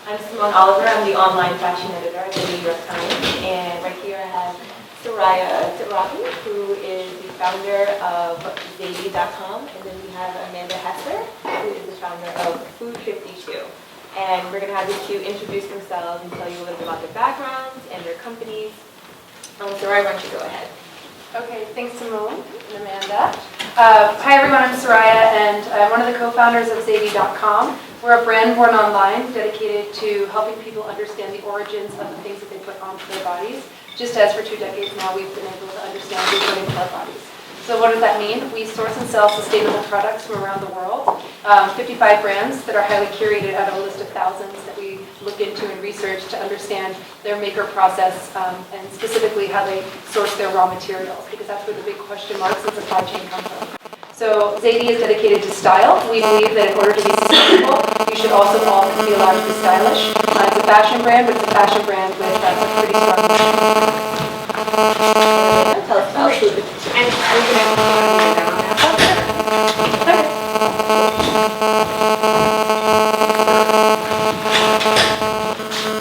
I'm Simone Oliver. I'm the online fashion editor at the New York Times. And right here I have Soraya, Darabi, who is the founder of Darabi.com. And then we have Amanda Hesser, who is the founder of Food 52. And we're going to have these two introduce themselves and tell you a little bit about their backgrounds and their companies. Soraya, why don't you go ahead? Okay, thanks Simone and Amanda. Hi everyone, I'm Soraya and I'm one of the co-founders of Darabi.com. We're a brand born online dedicated to helping people understand the origins of the things that they put onto their bodies. Just as for 2 decades now we've been able to understand the origins of our bodies. So what does that mean? We source and sell sustainable products from around the world. 55 brands that are highly curated out of a list of thousands that we look into and research to understand their maker process and specifically how they source their raw materials, because that's where the big question marks in supply chain come from. So Zadie is dedicated to style. We believe that in order to be sustainable, you should also all be allowed to be stylish. It's a fashion brand, but it's a fashion brand with a pretty strong mission. Tell us about Food 52. And are you going to do that on that?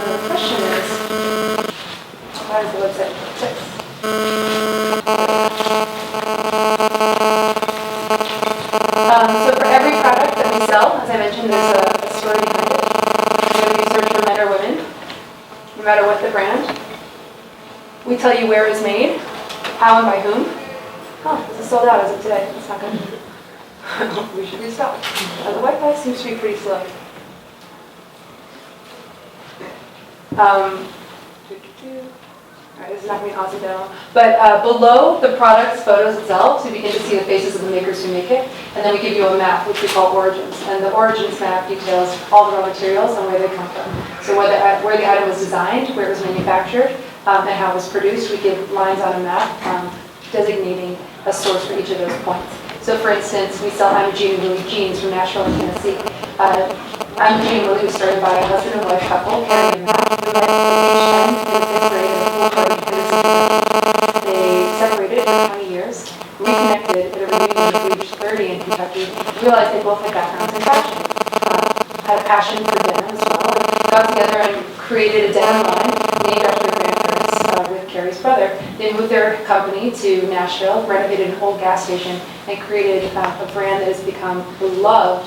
The question is, how does the website fix? So for every product that we sell, as I mentioned, there's a story behind it. We do research for men or women, no matter what the brand. We tell you where it was made, how and by whom. Oh, this is sold out as of today. That's not good. We should restock. The Wi-Fi seems to be pretty slow. Alright, this is not going to be an Aussie demo. But below the product's photos itself, so you begin to see the faces of the makers who make it. And then we give you a map, which we call Origins. And the Origins map details all the raw materials and where they come from. So where the item was designed, where it was manufactured, and how it was produced. We give lines on a map designating a source for each of those points. So for instance, we sell I'm Jean and Willie jeans from Nashville and Tennessee. I'm Jean and Willie was started by a husband and wife couple, Carrie and Matt, who met at age 10 in the 6th grade at a pool party in Tennessee. They separated for 20 years, reconnected at a reunion at age 30 in Kentucky, realized they both had backgrounds in fashion, had a passion for denim as well, and got together and created a denim line named after their grandparents with Carrie's brother. They moved their company to Nashville, renovated an old gas station, and created a brand that has become beloved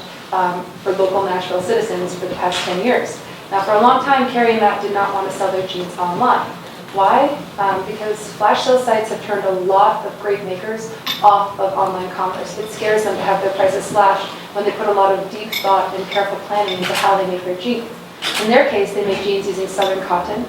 for local Nashville citizens for the past 10 years. Now, for a long time, Carrie and Matt did not want to sell their jeans online. Why? Because flash sale sites have turned a lot of great makers off of online commerce. It scares them to have their prices slashed when they put a lot of deep thought and careful planning into how they make their jeans. In their case, they make jeans using southern cotton,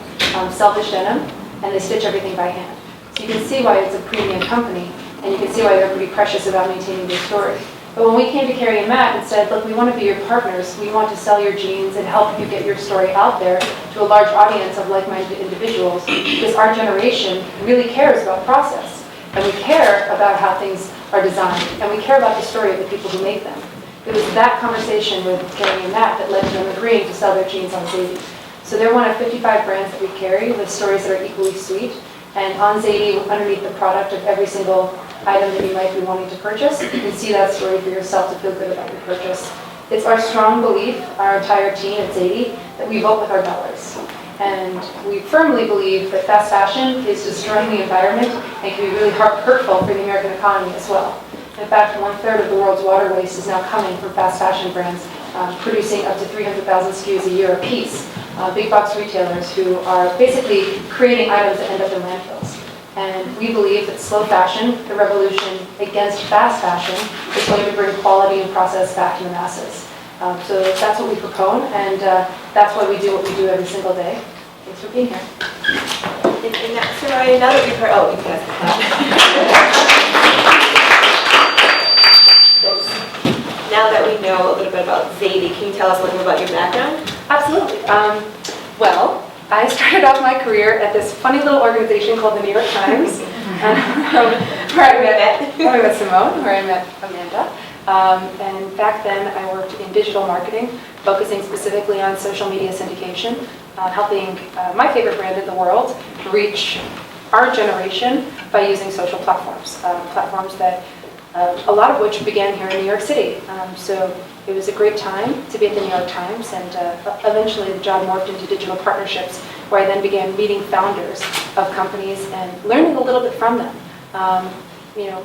selfish denim, and they stitch everything by hand. So you can see why it's a premium company, and you can see why they're pretty precious about maintaining their story. But when we came to Carrie and Matt and said, look, we want to be your partners, we want to sell your jeans and help you get your story out there to a large audience of like-minded individuals, because our generation really cares about process, and we care about how things are designed, and we care about the story of the people who make them. It was that conversation with Carrie and Matt that led to them agreeing to sell their jeans on Zadie. So they're one of 55 brands that we carry with stories that are equally sweet. And on Zadie, underneath the product of every single item that you might be wanting to purchase, you can see that story for yourself to feel good about your purchase. It's our strong belief, our entire team at Zadie, that we vote with our dollars. And we firmly believe that fast fashion is destroying the environment and can be really hurtful for the American economy as well. In fact, 1/3 of the world's water waste is now coming from fast fashion brands, producing up to 300,000 SKUs a year apiece. Big box retailers who are basically creating items that end up in landfills. And we believe that slow fashion, the revolution against fast fashion, is going to bring quality and process back to the masses. So that's what we propone, and that's why we do what we do every single day. Thanks for being here. And Soraya, now that we've heard, oh, you guys Now that we know a little bit about Zadie, can you tell us a little bit about your background? Absolutely. Well, I started off my career at this funny little organization called the New York Times, where I met Simone, where I met Amanda. And back then I worked in digital marketing, focusing specifically on social media syndication, helping my favorite brand in the world reach our generation by using social platforms, platforms that a lot of which began here in New York City. So it was a great time to be at the New York Times, and eventually the job morphed into digital partnerships, where I then began meeting founders of companies and learning a little bit from them.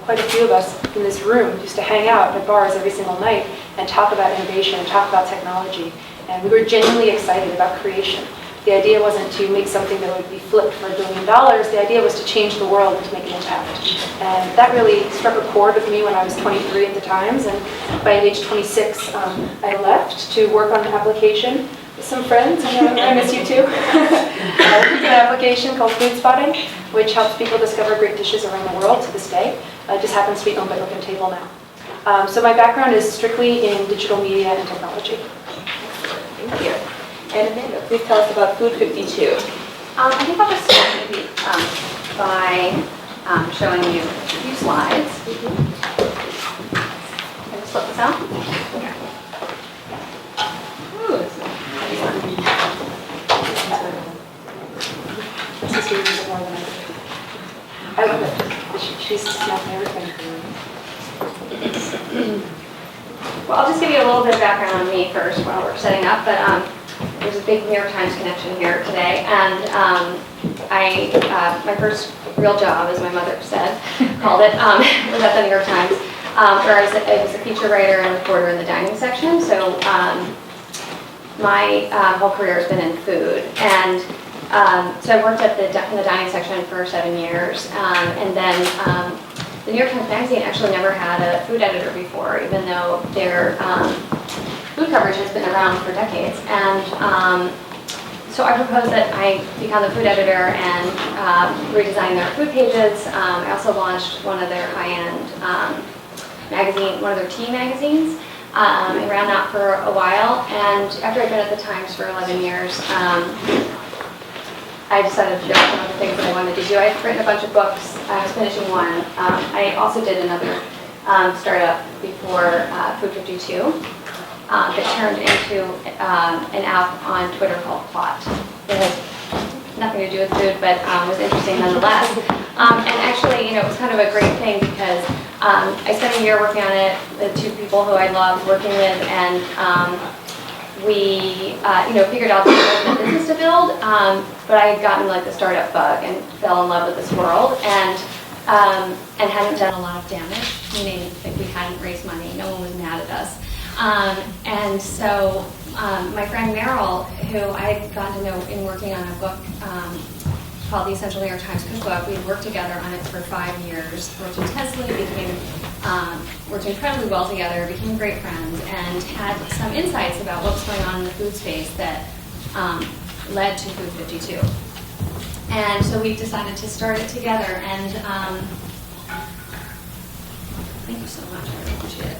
Quite a few of us in this room used to hang out at bars every single night and talk about innovation and talk about technology, and we were genuinely excited about creation. The idea wasn't to make something that would be flipped for $1 billion. The idea was to change the world and to make an impact. And that really struck a chord with me when I was 23 at the Times. And by age 26, I left to work on an application with some friends. I miss you too. An application called Food Spotting, which helps people discover great dishes around the world to this day. It just happens to be owned by Open Table now. So my background is strictly in digital media and technology. Thank you. And Amanda, please tell us about Food 52. I think I'll just start maybe by showing you a few slides. Can I just flip this out? Okay. Ooh, this is pretty fun. My sister uses it more than I do. I love it. She's snapping everything. Well, I'll just give you a little bit of background on me first while we're setting up, but there's a big New York Times connection here today, and my first real job, as my mother said, called it, was at the New York Times, where I was a feature writer and reporter in the dining section. So my whole career has been in food, and so I worked in the dining section for 7 years, and then the New York Times Magazine actually never had a food editor before, even though their food coverage has been around for decades. And so I proposed that I become the food editor and redesign their food pages. I also launched one of their high-end magazine, one of their tea magazines. I ran that for a while, and after I'd been at the Times for 11 years, I decided to do some of the things that I wanted to do. I'd written a bunch of books. I was finishing one. I also did another startup before Food 52 that turned into an app on Twitter called Plot. It has nothing to do with food, but was interesting nonetheless. And actually, it was kind of a great thing because I spent a year working on it with two people who I loved working with, and we, figured out that there was a business to build, but I had gotten the startup bug and fell in love with this world, and hadn't done a lot of damage, meaning that we hadn't raised money, no one was mad at us. And so my friend Meryl, who I had gotten to know in working on a book called The Essential New York Times Cookbook, we worked together on it for 5 years, worked intensely, worked incredibly well together, became great friends, and had some insights about what was going on in the food space that led to Food 52. And so we decided to start it together, and thank you so much, I really appreciate it.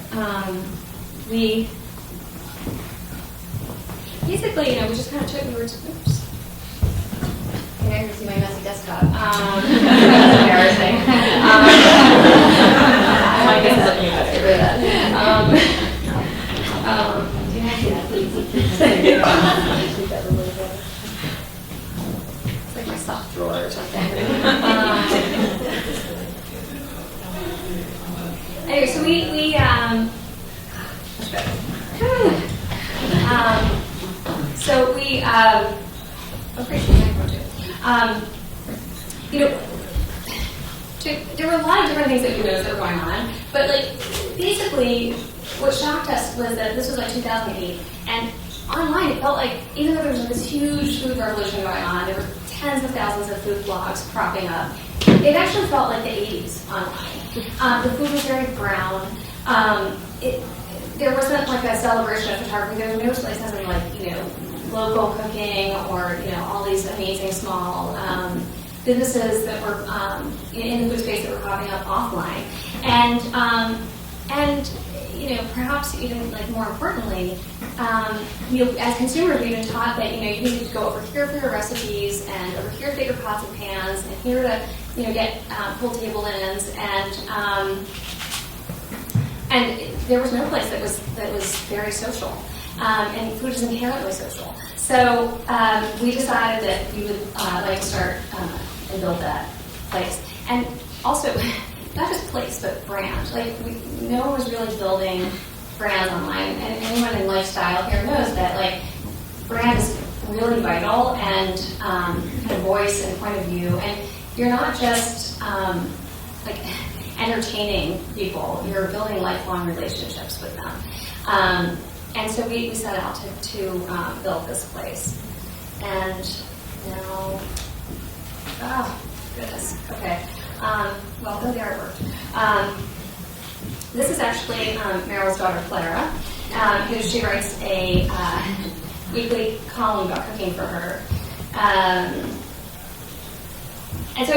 We basically, we just kind of oops. You can see my messy desktop. That's embarrassing. I guess let's get rid of that. Do you have it's like my soft drawer or something. Anyway, so we there were a lot of different things that we noticed that were going on, but basically what shocked us was that this was 2008, and online it felt like, even though there was this huge food revolution going on, there were tens of thousands of food blogs cropping up, it actually felt like the 80s online. The food was very brown. There wasn't a celebration of photography. There was no something local cooking or all these amazing small businesses that were in the food space that were popping up offline, and perhaps even more importantly, as consumers we've been taught that you need to go over here for your recipes and over here to get your pots and pans and here to get full table linens, and there was no place that was very social, and food is inherently social. So we decided that we would like to start and build that place. And also, not just place, but brand. Like, no one was really building brands online, and anyone in lifestyle here knows that, like, brand is really vital, and kind of voice and point of view, and you're not just like entertaining people, you're building lifelong relationships with them. And so we set out to build this place. And now, oh, goodness, okay. Welcome to the artwork. This is actually Meryl's daughter, Clara, who she writes a weekly column about cooking for her. And so I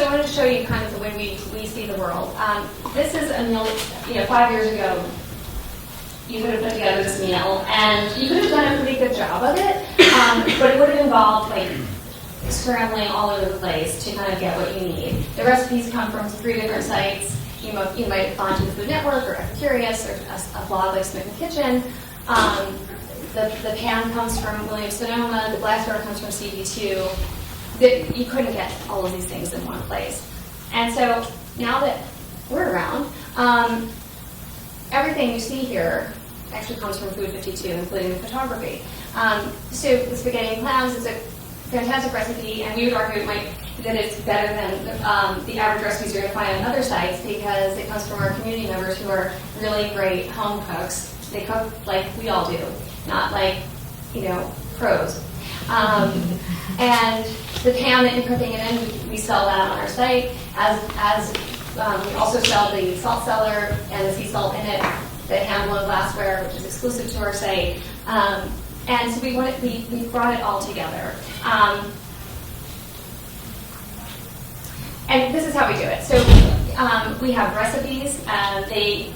wanted to show you kind of the way we see the world. This is a meal, 5 years ago, you could have put together this meal, and you could have done a pretty good job of it, but it would have involved, like, scrambling all over the place to kind of get what you need. The recipes come from 3 different sites. You might have gone to the Food Network or Epicurious or a blog like Smitten Kitchen. The pan comes from Williams-Sonoma. The glassware comes from CB2. You couldn't get all of these things in one place. And so now that we're around, everything you see here actually comes from Food 52, including the photography. So the spaghetti and clams is a fantastic recipe, and we would argue that it's better than the average recipes you're going to find on other sites because it comes from our community members who are really great home cooks. They cook like we all do, not like, pros. And the pan that you're cooking it in, we sell that on our site. As we also sell the salt cellar and the sea salt in it, the hand-blown glassware, which is exclusive to our site. And so we brought it all together. And this is how we do it. So we have recipes.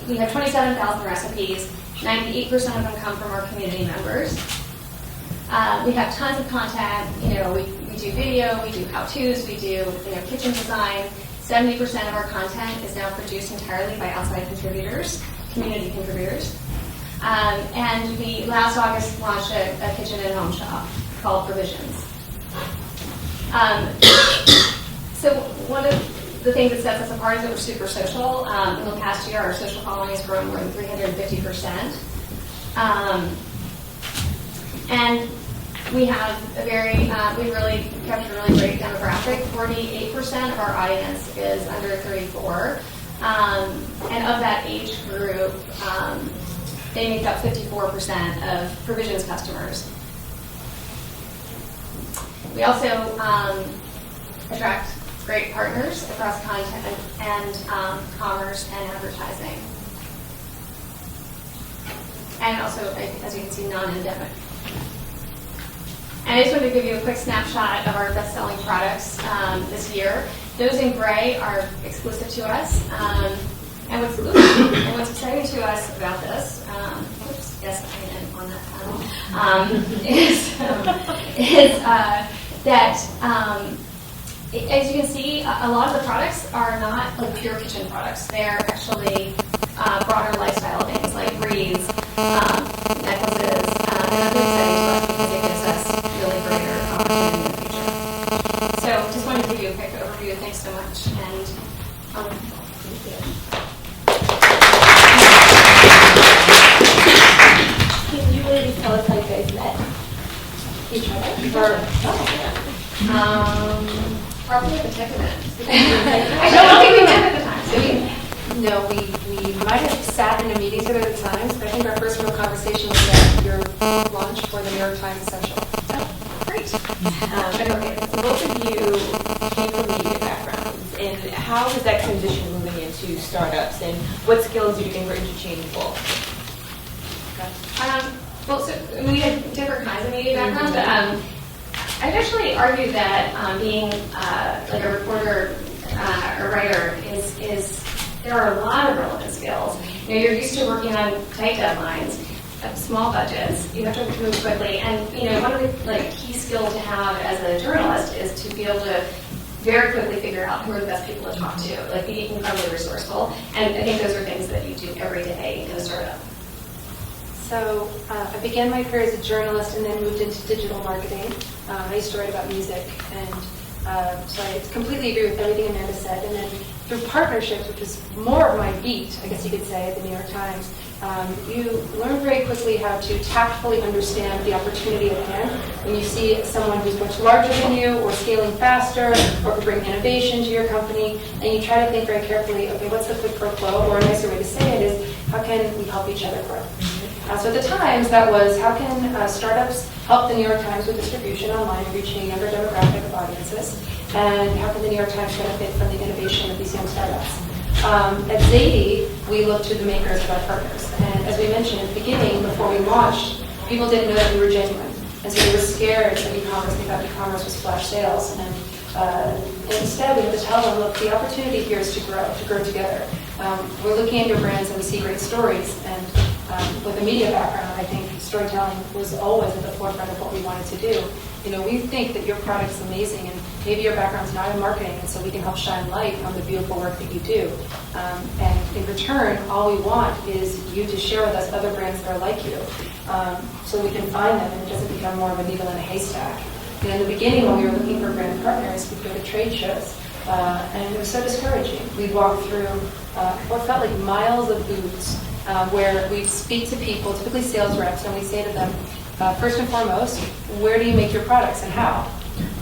We have 27,000 recipes. 98% of them come from our community members. We have tons of content. We do video, we do how-tos, we do kitchen design. 70% of our content is now produced entirely by outside contributors, community contributors. And we last August launched a kitchen and home shop called Provisions. So one of the things that sets us apart is that we're super social. In the past year, our social following has grown more than 350%. And we have we really kept a really great demographic. 48% of our audience is under 34. And of that age group, they make up 54% of Provisions customers. We also attract great partners across content and commerce and advertising. And also, as you can see, non-endemic. And I just wanted to give you a quick snapshot of our best-selling products this year. Those in gray are exclusive to us. And what's exciting to us about this, yes, I am on that panel, is that as you can see, a lot of the products are not like pure kitchen products. They're actually broader lifestyle things like wreaths, necklaces, and other exciting stuff because it gives us really greater opportunity in the future. So just wanted to give you a quick overview. Thanks so much. And thank you. Can you really tell us how you guys met each other? Probably at the tech event. I don't think we met at the time. So No, we might have sat in a meeting together at times, but I think our first real conversation was at your launch for the New York Times Essential. oh, great. So both of you came from media backgrounds, and how was that transition moving into startups, and what skills do you think were interchangeable? Well, so we had different kinds of media backgrounds, but I'd actually argue that being like a reporter or writer is there are a lot of relevant skills. You're used to working on tight deadlines, small budgets. You have to move quickly, and one of the key skills to have as a journalist is to be able to very quickly figure out who are the best people to talk to, be incredibly resourceful. And I think those are things that you do every day in a startup. So I began my career as a journalist and then moved into digital marketing. I used to write about music, and So I completely agree with everything Amanda said. And then through partnerships, which is more of my beat, I guess you could say, at the New York Times, you learn very quickly how to tactfully understand the opportunity at hand. When you see someone who's much larger than you, or scaling faster, or could bring innovation to your company, and you try to think very carefully, okay, what's the quid pro quo? Or a nicer way to say it is, how can we help each other grow? So at the Times, that was, how can startups help the New York Times with distribution online and reaching a younger demographic of audiences? And how can the New York Times benefit from the innovation of these young startups? At Zadie, we looked to the makers of our partners. And as we mentioned at the beginning, before we launched, people didn't know that we were genuine. And so they were scared of e-commerce. They thought e-commerce was flash sales. And instead, we had to tell them, look, the opportunity here is to grow together. We're looking at your brands and we see great stories. And with a media background, I think storytelling was always at the forefront of what we wanted to do. You know, we think that your product's amazing, and maybe your background's not in marketing, and so we can help shine light on the beautiful work that you do. And in return, all we want is you to share with us other brands that are like you, so we can find them and it doesn't become more of a needle in a haystack. You know, in the beginning, when we were looking for brand partners, we'd go to trade shows, and it was so discouraging. We'd walk through what felt like miles of booths, where we'd speak to people, typically sales reps, and we'd say to them, first and foremost, where do you make your products and how?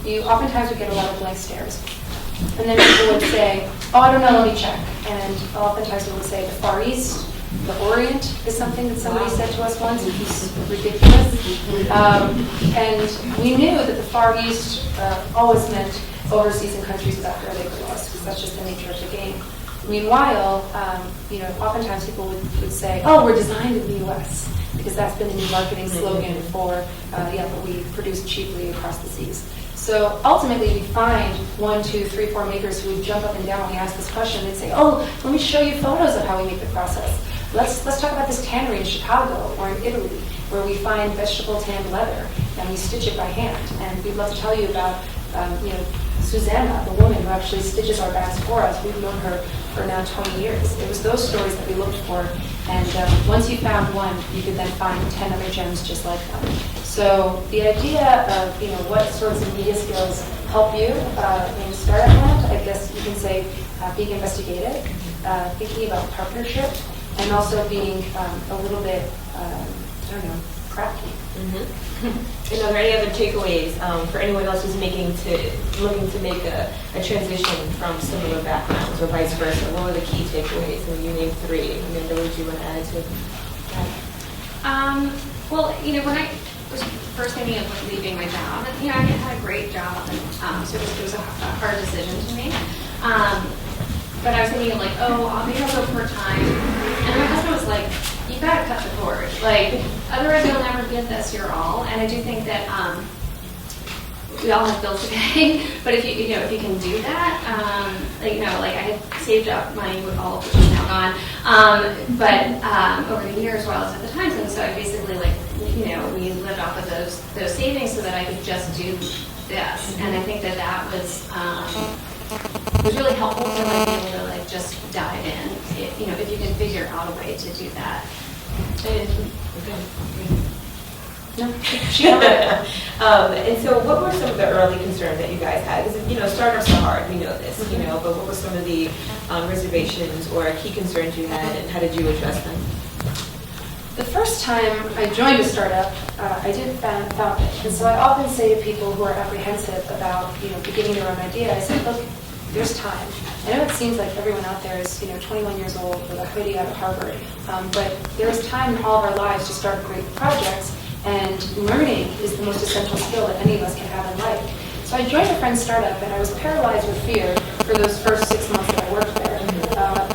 You oftentimes would get a lot of blank stares. And then people would say, oh, I don't know, let me check. And oftentimes people would say the Far East, the Orient is something that somebody said to us once, which was ridiculous. And we knew that the Far East always meant overseas in countries without fair labor laws, because that's just the nature of the game. Meanwhile, you know, oftentimes people would say, oh, we're designed in the U.S., because that's been the new marketing slogan for, but we produce cheaply across the seas. So ultimately, we find 1, 2, 3, 4 makers who would jump up and down when we ask this question. They'd say, oh, let me show you photos of how we make the process. Let's talk about this tannery in Chicago or in Italy, where we find vegetable tanned leather, and we stitch it by hand. And we'd love to tell you about, Susanna, the woman who actually stitches our bags for us. We've known her for now 20 years. It was those stories that we looked for. And once you found one, you could then find 10 other gems just like them. So the idea of, what sorts of media skills help you in startup land, I guess you can say being investigative, thinking about partnership, and also being a little bit, crafty. And are there any other takeaways for anyone else who's looking to make a transition from similar backgrounds or vice versa? What were the key takeaways? And you named 3. Amanda, what would you want to add to that? Well, when I was first thinking of leaving my job, and I had a great job, and so it was a hard decision to make. But I was thinking of maybe I'll go part-time. And my husband was like, you gotta cut the cord. Otherwise you'll never give this your all. And I do think that we all have bills to pay. But if you can do that, I had saved up money with all of which is now gone. But over the years while I was at the Times, and so I basically we lived off of those savings so that I could just do this. And I think that was really helpful to be able to just dive in. If you can figure out a way to do that. No, she covered it. And so what were some of the early concerns that you guys had? Because, startups are hard, we know this, but what were some of the reservations or key concerns you had, and how did you address them? The first time I joined a startup, I did found it. And so I often say to people who are apprehensive about, beginning their own idea, I said, look, there's time. I know it seems like everyone out there is, 21 years old with a hoodie out of Harvard, but there's time in all of our lives to start great projects, and learning is the most essential skill that any of us can have in life. So I joined a friend's startup, and I was paralyzed with fear for those first 6 months that I worked there.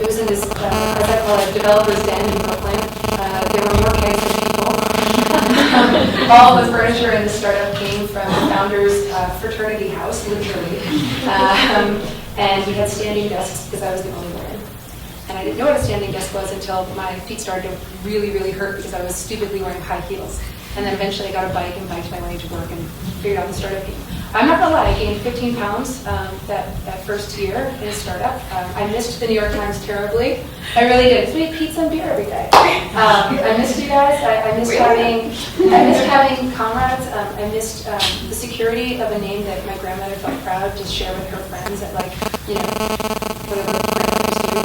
It was in this, as I call it, developer's den in Brooklyn. There were more kegs than people. All the furniture in the startup came from the founder's fraternity house, literally. And we had standing desks because I was the only woman. And I didn't know what a standing desk was until my feet started to really, really hurt because I was stupidly wearing high heels. And then eventually I got a bike and biked my way to work and figured out the startup game. I'm not gonna lie, I gained 15 pounds that first year in a startup. I missed the New York Times terribly. I really did. We ate pizza and beer every day. I missed you guys. I missed having comrades. I missed the security of a name that my grandmother felt proud to share with her friends at whatever grandmother used to do.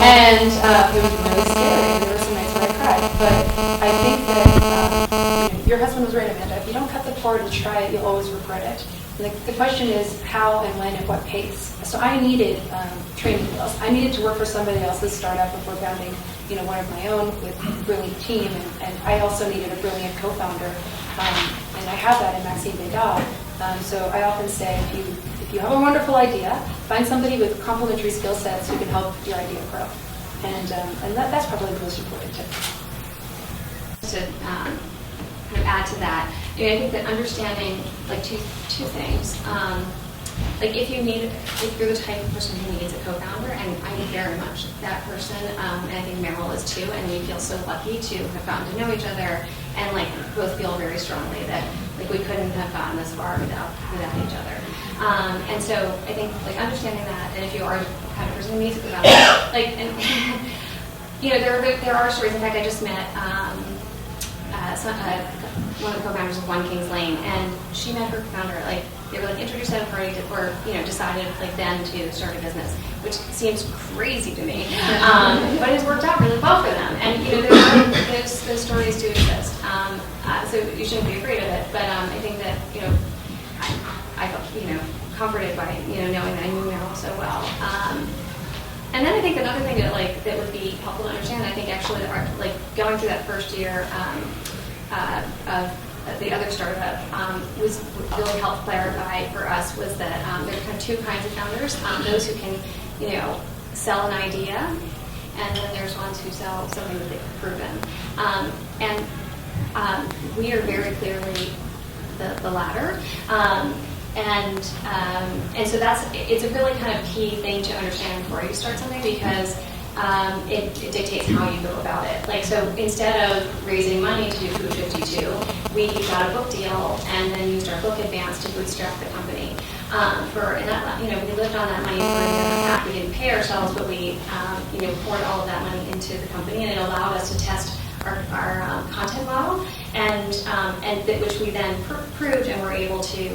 And it was really scary. And there were some nights where I cried. But I think that your husband was right, Amanda. If you don't cut the cord and try it, you'll always regret it. And the question is how and when and what pace. So I needed training wheels. I needed to work for somebody else's startup before founding, one of my own with a brilliant team. And I also needed a brilliant co-founder. And I have that in Maxime Bédard. So I often say, if you have a wonderful idea, find somebody with complementary skill sets who can help your idea grow. And that's probably the most important tip. To kind of add to that, I think that understanding two things. If you're the type of person who needs a co-founder, and I'm very much that person, and I think Meryl is too, and we feel so lucky to have gotten to know each other, and both feel very strongly that we couldn't have gotten this far without each other. And so I think understanding that, and if you are the kind of person who needs a co-founder, there are stories. In fact, I just met one of the co-founders of One Kings Lane, and she met her co-founder they were introduced at a party or decided then to start a business, which seems crazy to me, but it's worked out really well for them. And those stories do exist, so you shouldn't be afraid of it. But I think that I felt comforted by knowing that I knew Meryl so well. And then I think another thing that would be helpful to understand, I think actually going through that first year of the other startup was really helped clarify for us was that there are kind of two kinds of founders: those who can sell an idea, and then there's ones who sell something that they've proven. And we are very clearly the latter. And so it's a really kind of key thing to understand before you start something, because it dictates how you go about it. So instead of raising money to do Food 52, we got a book deal and then used our book advance to bootstrap the company. We lived on that money for a year and a half. We didn't pay ourselves, but we poured all of that money into the company, and it allowed us to test our content model, and which we then proved and were able to,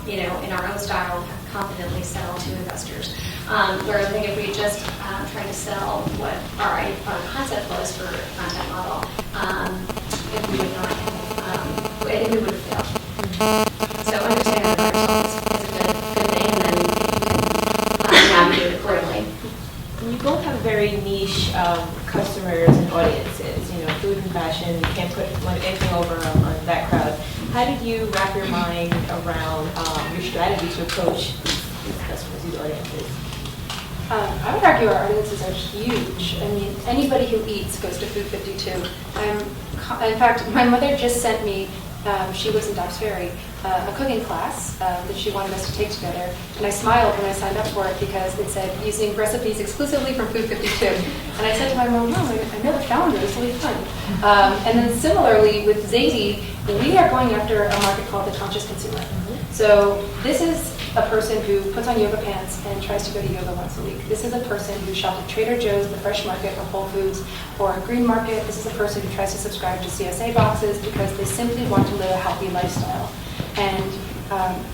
in our own style, confidently sell to investors. Whereas I think if we just tried to sell what our concept was for a content model, if we would not, I think we would have failed. So understanding that ourselves is a good thing, and then we can navigate it accordingly. You both have very niche customers and audiences. Food and fashion, you can't put anything over on that crowd. How did you wrap your mind around your strategy to approach these customers, these audiences? I would argue our audiences are huge. I mean, anybody who eats goes to Food 52. In fact, my mother just sent me, she lives in Dobbs Ferry, a cooking class that she wanted us to take together. And I smiled when I signed up for it because it said using recipes exclusively from Food 52. And I said to my mom, I know the founder, this will be fun. And then similarly with Zadie, we are going after a market called the conscious consumer. So this is a person who puts on yoga pants and tries to go to yoga once a week. This is a person who shops at Trader Joe's, the Fresh Market, or Whole Foods, or a Green Market. This is a person who tries to subscribe to CSA boxes because they simply want to live a healthy lifestyle. And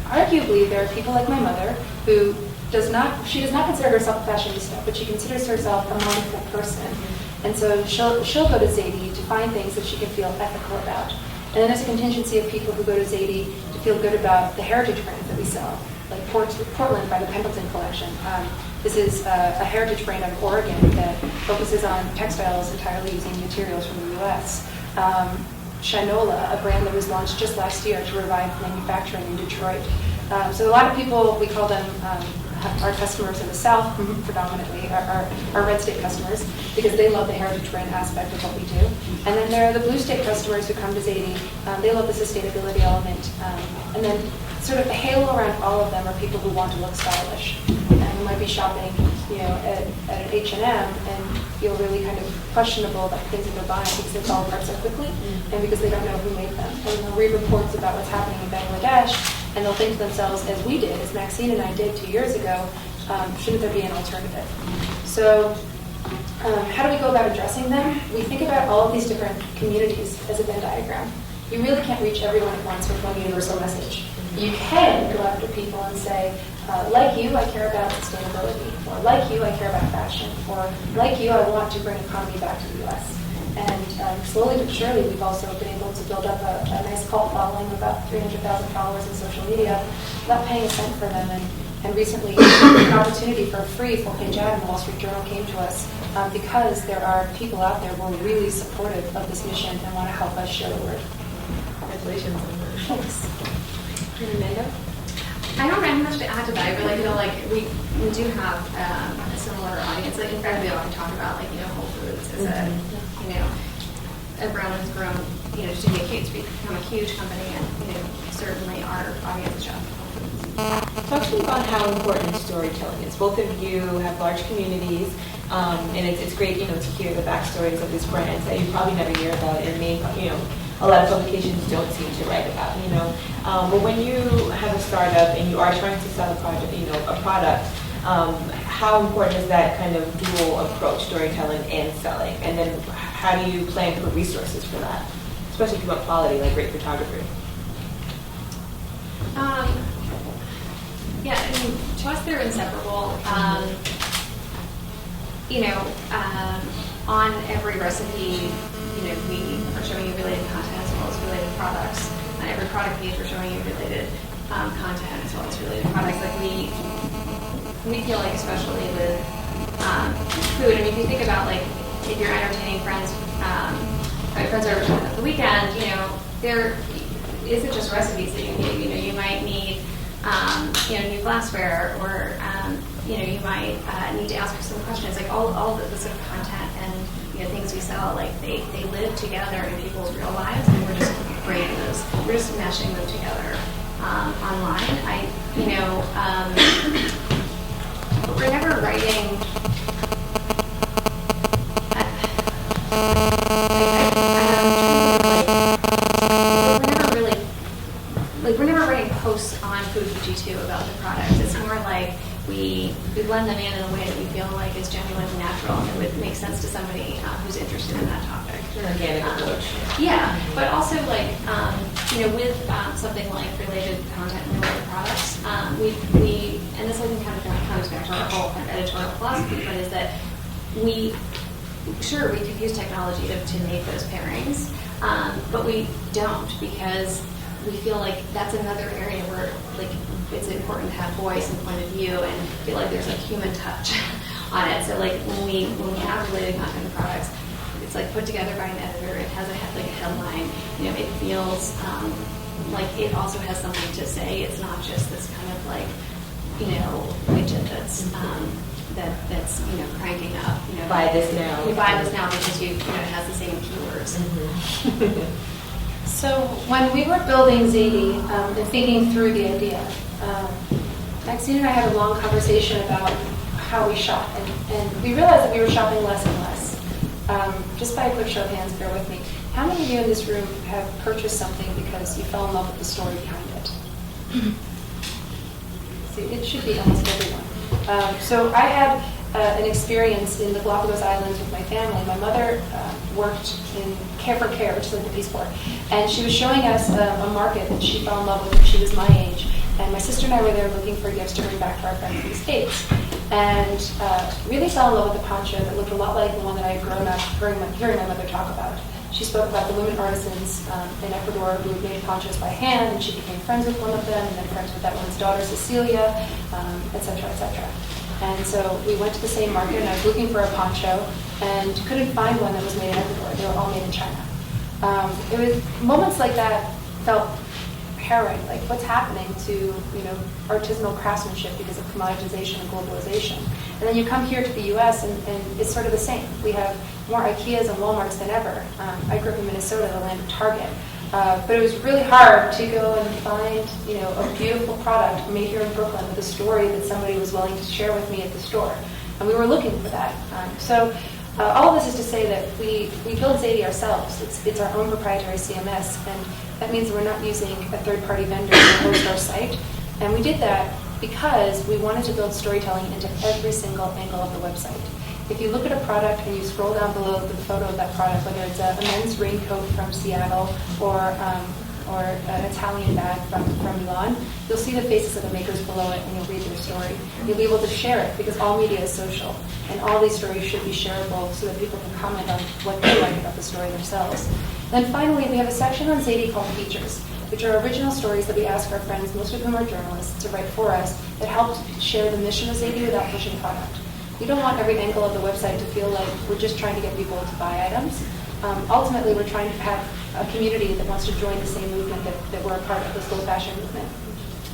arguably, there are people like my mother who does not consider herself a fashionista, but she considers herself a mindful person. And so she'll go to Zadie to find things that she can feel ethical about. And then there's a contingency of people who go to Zadie to feel good about the heritage brands that we sell, like Portland by the Pendleton Collection. This is a heritage brand out of Oregon that focuses on textiles entirely using materials from the U.S. Shinola, a brand that was launched just last year to revive manufacturing in Detroit. So a lot of people, we call them our customers in the South, predominantly, our red state customers, because they love the heritage brand aspect of what we do. And then there are the blue state customers who come to Zadie. They love the sustainability element. And then sort of the halo around all of them are people who want to look stylish. And who might be shopping, at an H&M and feel really kind of questionable about the things that they're buying because it's all apart so quickly and because they don't know who made them. And they'll read reports about what's happening in Bangladesh, and they'll think to themselves, as we did, as Maxine and I did 2 years ago, shouldn't there be an alternative? So how do we go about addressing them? We think about all of these different communities as a Venn diagram. You really can't reach everyone at once with one universal message. You can go after people and say, like you, I care about sustainability, or like you, I care about fashion, or like you, I want to bring economy back to the U.S. And slowly but surely, we've also been able to build up a nice cult following of about 300,000 followers in social media without paying a cent for them. And recently, an opportunity for a free full-page ad in the Wall Street Journal came to us because there are people out there who are really supportive of this mission and want to help us share the word. Congratulations. Thanks. Amanda? I don't have much to add to that. I really feel like we do have a similar audience. Like, in fact, we often talk about, Whole Foods as a brand that's grown, to be become a huge company, and, certainly our audience is shopping Whole Foods. Talk to me about how important storytelling is. Both of you have large communities, and it's great, to hear the backstories of these brands that you probably never hear about, and a lot of publications don't seem to write about, But when you have a startup and you are trying to sell a product, how important is that kind of dual approach, storytelling and selling? And then how do you plan for resources for that? Especially if you want quality, like great photography. Yeah, to us they're inseparable. On every recipe, we are showing you related content as well as related products. On every product page, we're showing you related content as well as related products. Like we feel like, especially with food, if you think about if you're entertaining friends, friends over the weekend, there isn't just recipes that you need. You might need new glassware, or you might need to ask some questions. All the sort of content and things we sell, they live together in people's real lives, and we're just bringing those, we're just meshing them together online. We're never writing. We're never writing posts on Food PG2 about the products. It's more like we blend them in a way that we feel like is genuine and natural, and it would make sense to somebody who's interested in that topic. An organic approach. Yeah, but also with something like related content and related products, we and this I think kind of comes back to our whole kind of editorial philosophy, but is that we could use technology to make those pairings, but we don't, because we feel like that's another area where it's important to have voice and point of view and feel like there's human touch on it. So when we have related content and products, it's put together by an editor. It has a headline. It feels like it also has something to say. It's not just this kind of widget that's cranking up. Buy this now. You buy this now because it has the same keywords. Mm-hmm. So when we were building Zadie and thinking through the idea, Maxine and I had a long conversation about how we shop, and we realized that we were shopping less and less. Just by a quick show of hands, bear with me. How many of you in this room have purchased something because you fell in love with the story behind it? See, it should be almost everyone. So I had an experience in the Galapagos Islands with my family. My mother worked in Care for Care, which is the Peace Corps, and she was showing us a market that she fell in love with when she was my age. And my sister and I were there looking for gifts to bring back to our friends in the States. And really fell in love with a poncho that looked a lot like the one that I had grown up hearing my mother talk about. She spoke about the women artisans in Ecuador who had made ponchos by hand, and she became friends with one of them, and then friends with that one's daughter, Cecilia, et cetera, et cetera. And so we went to the same market, and I was looking for a poncho, and couldn't find one that was made in Ecuador. They were all made in China. It was moments like that felt harrowing, like what's happening to artisanal craftsmanship because of commoditization and globalization. And then you come here to the U.S. and it's sort of the same. We have more IKEAs and Walmarts than ever. I grew up in Minnesota, the land of Target. But it was really hard to go and find, a beautiful product made here in Brooklyn with a story that somebody was willing to share with me at the store. And we were looking for that. All of this is to say that we build Zadie ourselves. It's our own proprietary CMS, and that means we're not using a third-party vendor to host our site. And we did that because we wanted to build storytelling into every single angle of the website. If you look at a product and you scroll down below the photo of that product, whether it's a men's raincoat from Seattle or an Italian bag from Milan, you'll see the faces of the makers below it and you'll read their story. You'll be able to share it because all media is social and all these stories should be shareable so that people can comment on what they like about the story themselves. Then finally, we have a section on Zadie called Features, which are original stories that we ask our friends, most of whom are journalists, to write for us that help share the mission of Zadie without pushing product. We don't want every angle of the website to feel like we're just trying to get people to buy items. Ultimately, we're trying to have a community that wants to join the same movement that we're a part of, the slow fashion movement.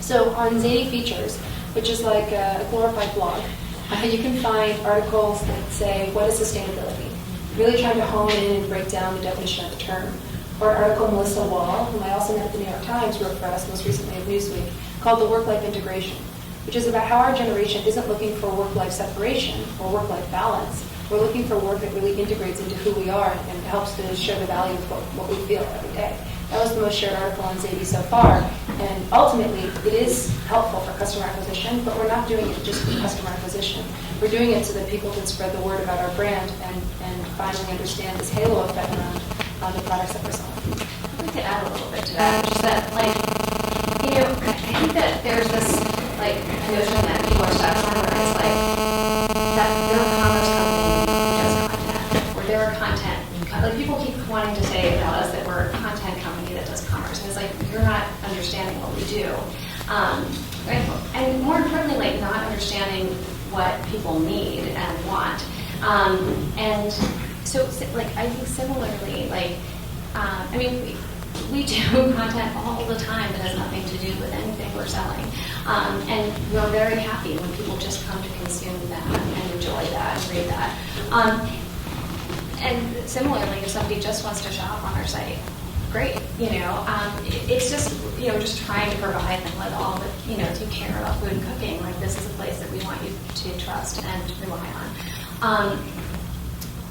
So on Zadie Features, which is like a glorified blog, you can find articles that say, what is sustainability? Really trying to hone in and break down the definition of the term. Or an article Melissa Wall, whom I also met at the New York Times, wrote for us most recently at Newsweek, called The Work-Life Integration, which is about how our generation isn't looking for work-life separation or work-life balance. We're looking for work that really integrates into who we are and helps to share the value of what we feel every day. That was the most shared article on Zadie so far, and ultimately it is helpful for customer acquisition, but we're not doing it just for customer acquisition. We're doing it so that people can spread the word about our brand and finally understand this halo effect around the products that we're selling. I'd like to add a little bit to that, which is that, I think that there's this, notion that people are stuck on where it's that they're a commerce company who does content, or they're a content, people keep wanting to say about us that we're a content company that does commerce, and it's you're not understanding what we do. And more importantly, not understanding what people need and want. And so, I think similarly, we do content all the time that has nothing to do with anything we're selling. And we're very happy when people just come to consume that and enjoy that and read that. And similarly, if somebody just wants to shop on our site, great. It's just, just trying to provide them with all that, if you care about food and cooking, this is a place that we want you to trust and rely on.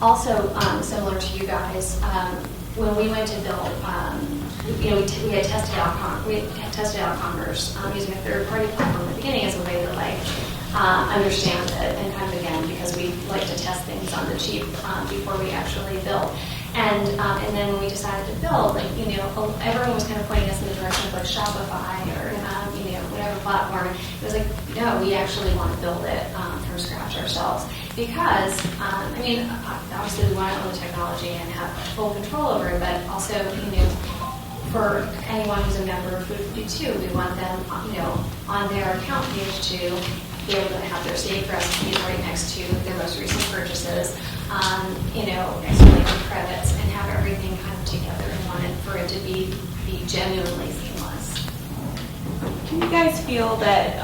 Also, similar to you guys, when we went to build, we had tested out commerce using a third-party platform at the beginning as a way to understand it and kind of again because we like to test things on the cheap before we actually build. And then when we decided to build, everyone was kind of pointing us in the direction of Shopify or whatever platform. It was no, we actually want to build it from scratch ourselves because obviously we want to own the technology and have full control over it, but also for anyone who's a member of Food 52, we want them on their account page to be able to have their saved recipes right next to their most recent purchases, explain the credits, and have everything kind of together and want it for it to be genuinely seamless. Do you guys feel that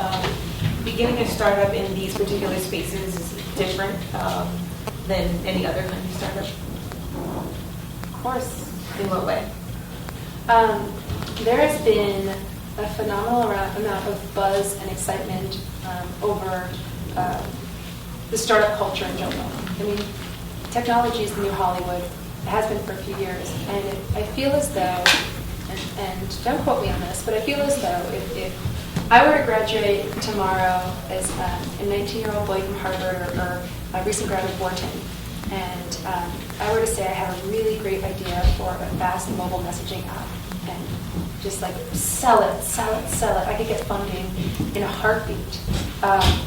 beginning a startup in these particular spaces is different than any other kind of startup? Of course. In what way? There has been a phenomenal amount of buzz and excitement over the startup culture in general. Technology is the new Hollywood. It has been for a few years. And I feel as though, and don't quote me on this, but I feel as though if I were to graduate tomorrow as a 19-year-old boy from Harvard or a recent grad of Wharton, and I were to say I have a really great idea for a fast mobile messaging app, and just sell it. I could get funding in a heartbeat.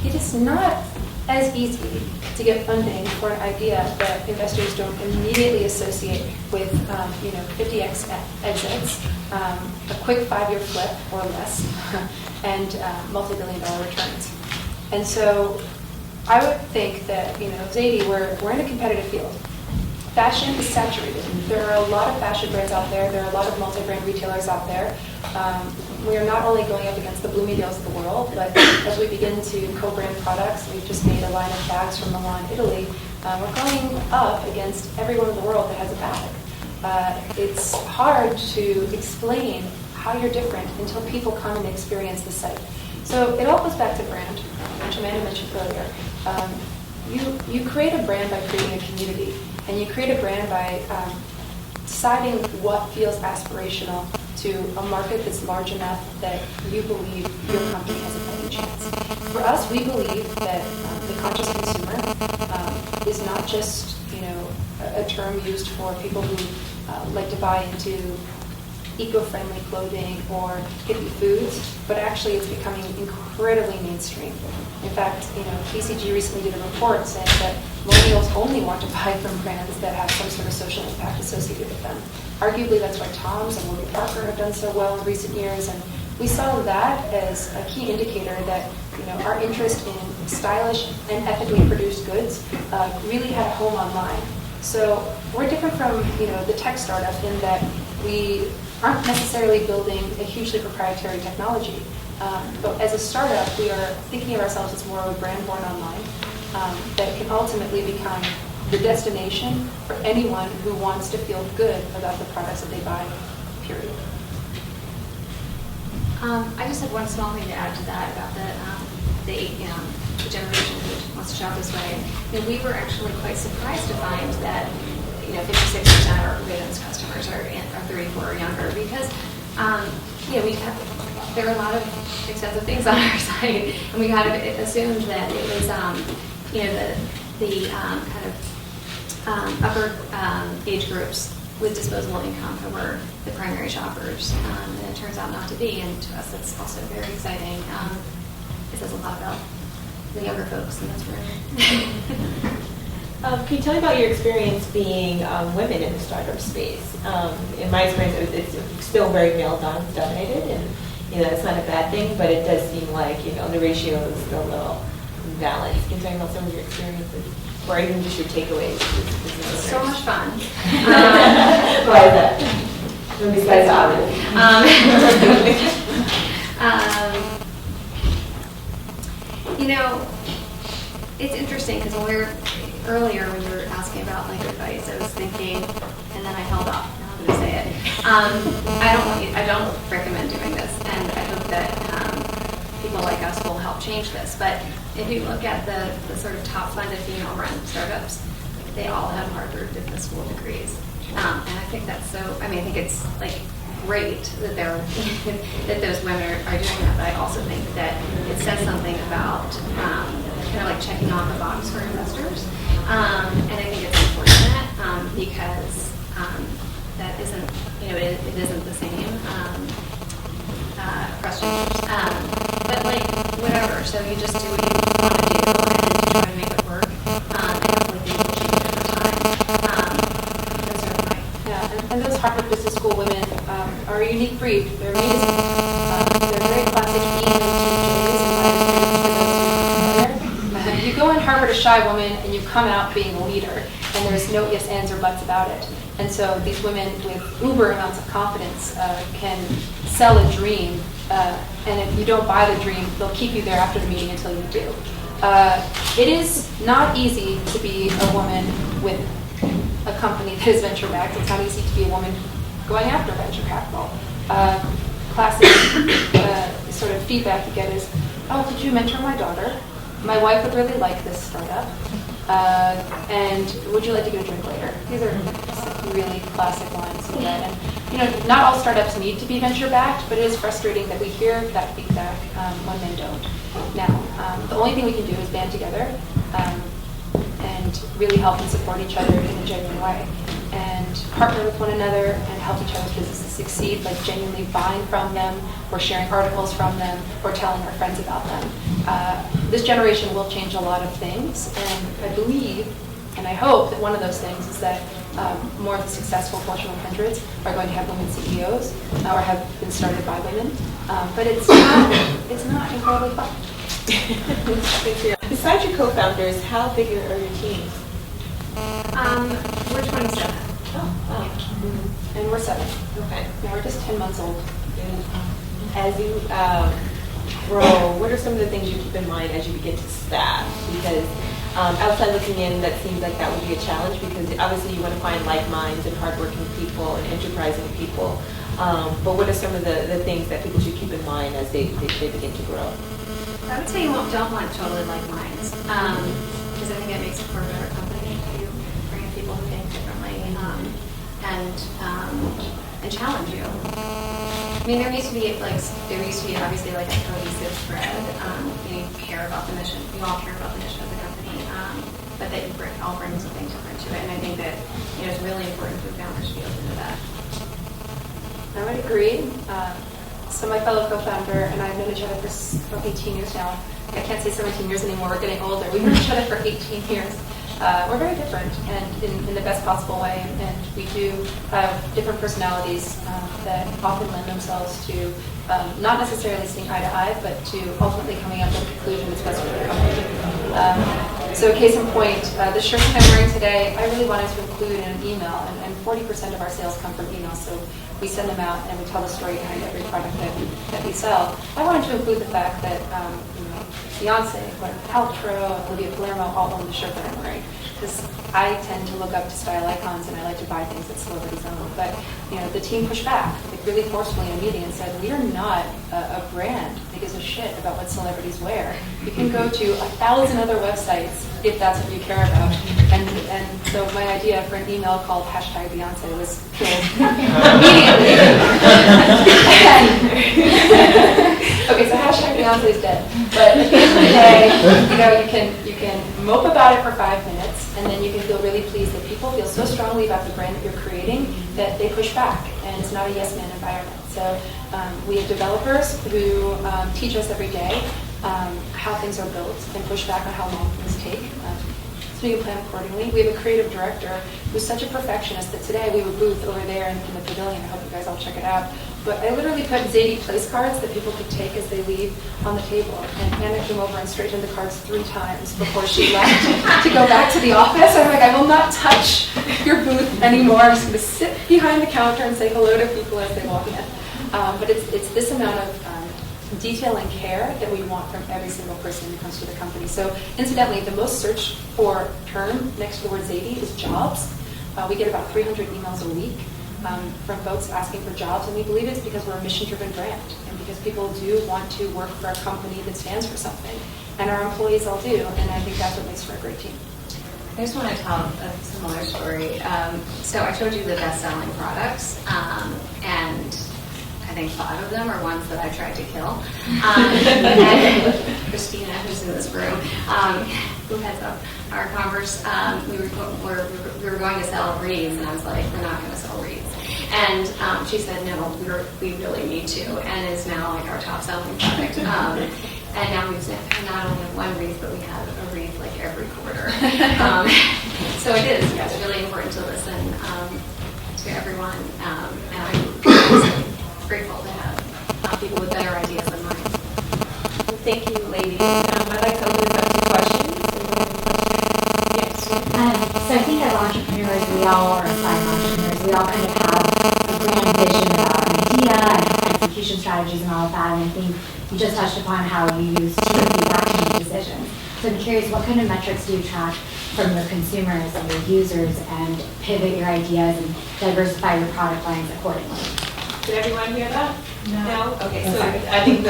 It is not as easy to get funding for an idea that investors don't immediately associate with 50x exits, a quick 5-year flip or less, and multi-billion-dollar returns. And so I would think that, Zadie, we're in a competitive field. Fashion is saturated. There are a lot of fashion brands out there. There are a lot of multi-brand retailers out there. We are not only going up against the Bloomingdale's of the world, but as we begin to co-brand products, we've just made a line of bags from Milan, Italy. We're going up against everyone in the world that has a bag. it's hard to explain how you're different until people come and experience the site. So it all goes back to brand, which Amanda mentioned earlier. You create a brand by creating a community, and you create a brand by deciding what feels aspirational to a market that's large enough that you believe your company has a fighting chance. For us, we believe that the conscious consumer is not just a term used for people who like to buy into eco-friendly clothing or hippie foods, but actually it's becoming incredibly mainstream. In fact, BCG recently did a report saying that millennials only want to buy from brands that have some sort of social impact associated with them. Arguably, that's why Tom's and Warby Parker have done so well in recent years, and we saw that as a key indicator that our interest in stylish and ethically produced goods really had a home online. So we're different from the tech startup in that we aren't necessarily building a hugely proprietary technology. But as a startup, we are thinking of ourselves as more of a brand born online that can ultimately become the destination for anyone who wants to feel good about the products that they buy, period. I just have one small thing to add to that about the generation who wants to shop this way. We were actually quite surprised to find that 56% of our Ravens customers are 34 or younger because there are a lot of expensive things on our site, and we kind of assumed that it was the kind of upper age groups with disposable income who were the primary shoppers, and it turns out not to be, and to us that's also very exciting. It says a lot about the younger folks, and that's very Can you tell me about your experience being women in the startup space? In my experience, it's still very male-dominated, and it's not a bad thing, but it does seem like the ratio is still a little imbalanced. Can you tell me about some of your experiences, or even just your takeaways? so much fun. Why is that? Besides the obvious. It's interesting because earlier when you were asking about advice, I was thinking, and then I held off. Now I'm going to say it. I don't recommend doing this, and I hope that people like us will help change this. But if you look at the sort of top funded female-run startups, they all have Harvard Business School degrees, and I think that's so. I think it's great that that those women are doing that. But I also think that it says something about kind of checking off a box for investors, and I think it's unfortunate because that isn't it isn't the same questions. But whatever. So you just do what you want to do and you try to make it work, and hopefully things will change over time. That's sort of my and those Harvard Business School women are a unique breed. They're amazing. They're very classic E and J's, and my experience for those who are familiar. You go in Harvard a shy woman, and you come out being a leader, and there's no ifs, ands, or buts about it. And so these women with uber amounts of confidence can sell a dream, and if you don't buy the dream, they'll keep you there after the meeting until you do. It is not easy to be a woman with a company that is venture-backed. It's not easy to be a woman going after venture capital. Classic sort of feedback you get is, oh, did you mentor my daughter? My wife would really like this startup. And would you like to get a drink later? These are really classic lines you get. And not all startups need to be venture-backed, but it is frustrating that we hear that feedback when they don't. Now, the only thing we can do is band together and really help and support each other in a genuine way, and partner with one another and help each other's businesses succeed by genuinely buying from them, or sharing articles from them, or telling our friends about them. This generation will change a lot of things, and I believe and I hope that one of those things is that more of the successful Fortune 100s are going to have women CEOs or have been started by women, but it's not incredibly fun. Besides your co-founders, how big are your teams? We're 27. Oh, wow. Mm-hmm. And we're 7. Okay. Now we're just 10 months old. As you grow, what are some of the things you keep in mind as you begin to staff? Because Outside looking in, that seems like that would be a challenge because obviously you want to find like minds and hardworking people and enterprising people. But what are some of the things that people should keep in mind as they begin to grow? I would say you don't want totally like minds, because I think it makes it for a better company if you bring in people who think differently and challenge you. I mean, there used to be obviously like a cohesive thread. You care about the mission. You all care about the mission of the company, but that you all bring something different to it. And I think that it's really important for founders to be open to that. I would agree. So my fellow co-founder and I have known each other for 18 years now. I can't say 17 years anymore. We're getting older. We've known each other for 18 years. We're very different and in the best possible way. And we do have different personalities that often lend themselves to not necessarily seeing eye to eye, but to ultimately coming up with a conclusion that's best for the company. So case in point, the shirt that I'm wearing today, I really wanted to include in an email, and 40% of our sales come from email. So we send them out and we tell the story behind every product that we sell. I wanted to include the fact that Beyonce, Gwyneth Paltrow, Olivia Palermo all own the shirt that I'm wearing. Because I tend to look up to style icons and I like to buy things that celebrities own. But the team pushed back, like really forcefully in a meeting and said, we are not a brand that gives a shit about what celebrities wear. You can go to 1,000 other websites if that's what you care about. And so my idea for an email called #Beyonce was killed immediately. Okay, so #Beyonce is dead. But at the end of the day, you can mope about it for 5 minutes, and then you can feel really pleased that people feel so strongly about the brand that you're creating that they push back, and it's not a yes man environment. So we have developers who teach us every day how things are built and push back on how long things take. So we can plan accordingly. We have a creative director who's such a perfectionist that today we have a booth over there in the pavilion. I hope you guys all check it out. But I literally put Zadie place cards that people could take as they leave on the table. And Anna came over and straightened the cards 3 times before she left to go back to the office. I'm like, I will not touch your booth anymore. I'm just going to sit behind the counter and say hello to people as they walk in. But it's this amount of detail and care that we want from every single person who comes to the company. So incidentally, the most searched for term next to the word Zadie is jobs. We get about 300 emails a week from folks asking for jobs, and we believe it's because we're a mission-driven brand and because people do want to work for a company that stands for something. And our employees all do, and I think that's what makes for a great team. I just want to tell a similar story. So I showed you the best-selling products, and I think 5 of them are ones that I tried to kill. And Christina, who's in this room, who heads up our Converse, we were going to sell wreaths, and I was like, we're not going to sell wreaths. And she said, no, we really need to, and it's now like our top selling product. And now we've not only one wreath, but we have a wreath like every quarter. So it's really important to listen to everyone, and I'm grateful to have people with better ideas than mine. Well, thank you, ladies. I'd like to open it up to questions. Yes. So I think as entrepreneurs, or aspiring entrepreneurs, we all kind of have a grand vision about an idea and execution strategies and all of that. And I think you just touched upon how you use team feedback to make decisions. So I'm curious, what kind of metrics do you track from your consumers and your users and pivot your ideas and diversify your product lines accordingly? Did everyone hear that? No? Okay, so I think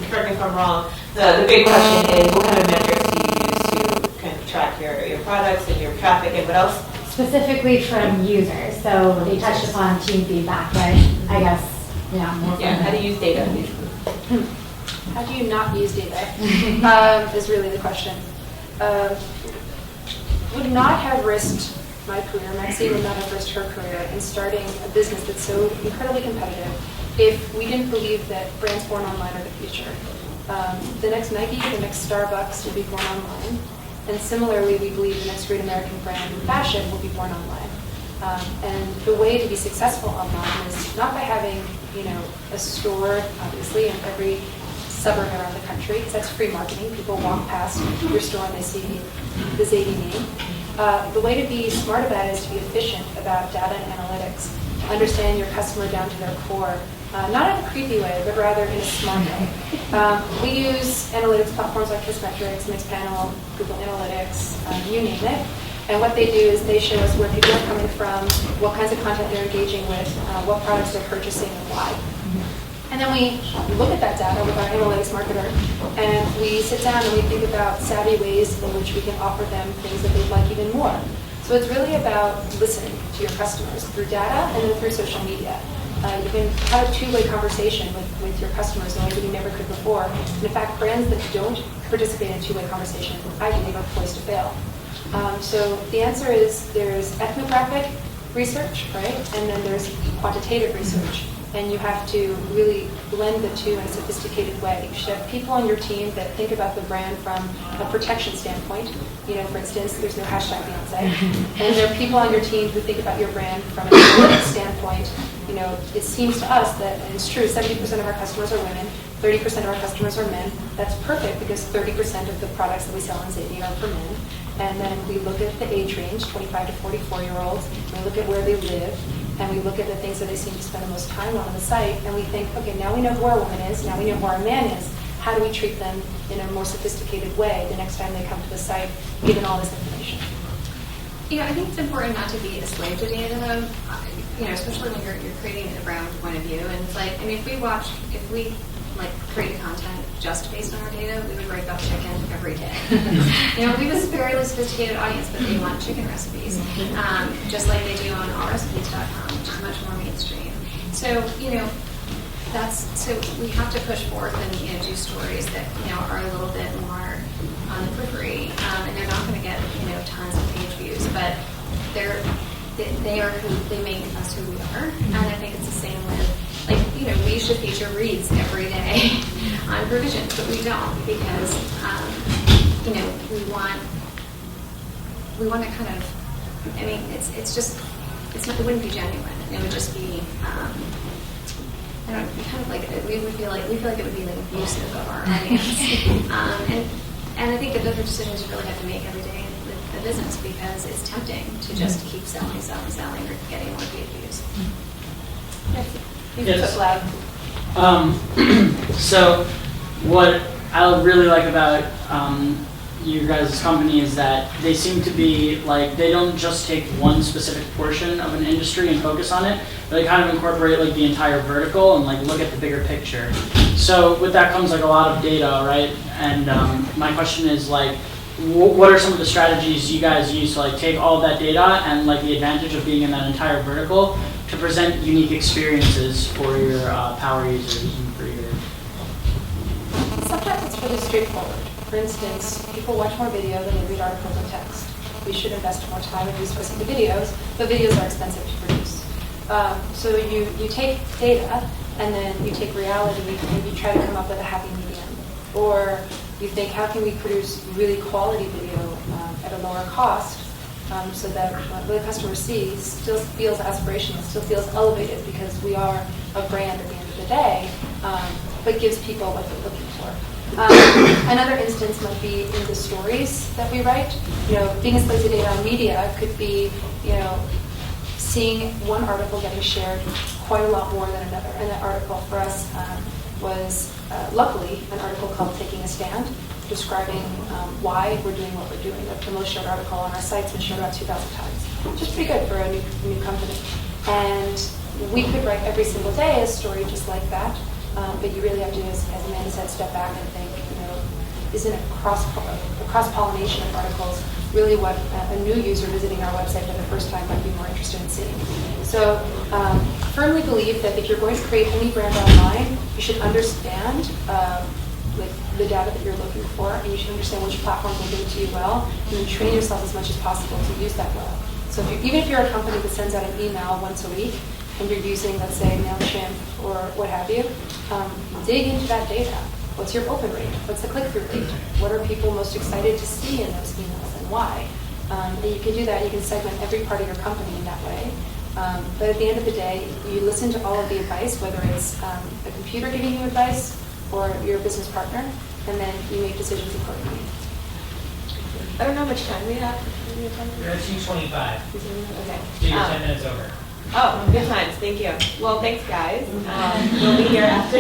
correct me if I'm wrong, the big question is what kind of metrics do you use to kind of track your products and your traffic and what else? Specifically from users. So they touched upon team feedback, but I guess, more from how do you use data, basically? How do you not use data is really the question. Would not have risked my career, Maxine would not have risked her career in starting a business that's so incredibly competitive if we didn't believe that brands born online are the future. The next Nike, the next Starbucks will be born online. And similarly, we believe the next great American brand in fashion will be born online. And the way to be successful online is not by having, a store, obviously, in every suburb around the country, because that's free marketing. People walk past your store and they see the Zadie name. The way to be smart about it is to be efficient about data and analytics, understand your customer down to their core, not in a creepy way, but rather in a smart way. We use analytics platforms like Kissmetrics, Mixpanel, Google Analytics, you name it. And what they do is they show us where people are coming from, what kinds of content they're engaging with, what products they're purchasing, and why. And then we look at that data with our analytics marketer, and we sit down and we think about savvy ways in which we can offer them things that they'd like even more. So it's really about listening to your customers through data and then through social media. You can have a two-way conversation with your customers in a way that you never could before. And in fact, brands that don't participate in a two-way conversation, I believe, are poised to fail. So the answer is there's ethnographic research, right? And then there's quantitative research. And you have to really blend the two in a sophisticated way. You should have people on your team that think about the brand from a protection standpoint. You know, for instance, there's no hashtag Beyonce. And there are people on your team who think about your brand from an analytics standpoint. You know, it seems to us that, and it's true, 70% of our customers are women, 30% of our customers are men. That's perfect because 30% of the products that we sell on Zadie are for men. And then we look at the age range, 25 to 44-year-olds. We look at where they live. And we look at the things that they seem to spend the most time on the site, and we think, okay, now we know who our woman is, now we know who our man is. How do we treat them in a more sophisticated way the next time they come to the site, given all this information? You know, I think it's important not to be a slave to data, though. You know, especially when you're creating a brand point of view. And it's like, I mean, if we create content just based on our data, we would write about chicken every day. You know, we have a fairly sophisticated audience, but they want chicken recipes, just like they do on allrecipes.com, which is much more mainstream. So, you know, so we have to push forth and, you know, do stories that, you know, are a little bit more on the periphery, and they're not going to get, you know, tons of page views, but they make us who we are. And I think it's the same with, like, you know, we should feature reads every day on provisions, but we don't because, you know, we want to kind of, I mean, it wouldn't be genuine. It would just be, I don't know, kind of like, we feel like it would be like abusive of our audience. And I think that those are decisions you really have to make every day in the business because it's tempting to just keep selling, or getting more page views. Yes. So what I really like about you guys' company is that they seem to be like, they don't just take one specific portion of an industry and focus on it, but they kind of incorporate like the entire vertical and like look at the bigger picture. So with that comes like a lot of data, right? And my question is like, what are some of the strategies you guys use to like take all of that data and like the advantage of being in that entire vertical to present unique experiences for your power users and for your... Sometimes it's really straightforward. For instance, people watch more video than they read articles and text. We should invest more time and resources into videos, but videos are expensive to produce. So you take data and then you take reality and you try to come up with a happy medium. Or you think, how can we produce really quality video at a lower cost so that what the customer sees still feels aspirational, still feels elevated because we are a brand at the end of the day, but gives people what they're looking for. Another instance might be in the stories that we write. You know, being a slave to data on media could be, you know, seeing one article getting shared quite a lot more than another. And that article for us was, luckily, an article called Taking a Stand, describing why we're doing what we're doing. The most shared article on our site's been shared about 2,000 times, which is pretty good for a new company. And we could write every single day a story just like that, but you really have to, as Amanda said, step back and think, you know, isn't a cross-pollination of articles really what a new user visiting our website for the first time might be more interested in seeing? So firmly believe that if you're going to create any brand online, you should understand like the data that you're looking for, and you should understand which platforms will give it to you well, and then train yourself as much as possible to use that well. So even if you're a company that sends out an email once a week, and you're using, let's say, MailChimp or what have you, dig into that data. What's your open rate? What's the click-through rate? What are people most excited to see in those emails and why? And you can do that. You can segment every part of your company in that way. But at the end of the day, you listen to all of the advice, whether it's a computer giving you advice or your business partner, and then you make decisions accordingly. I don't know how much time we have. We're at 2:25. Okay. So you're 10 minutes over. Oh, good times, thank you. Well, thanks, guys. We'll be here after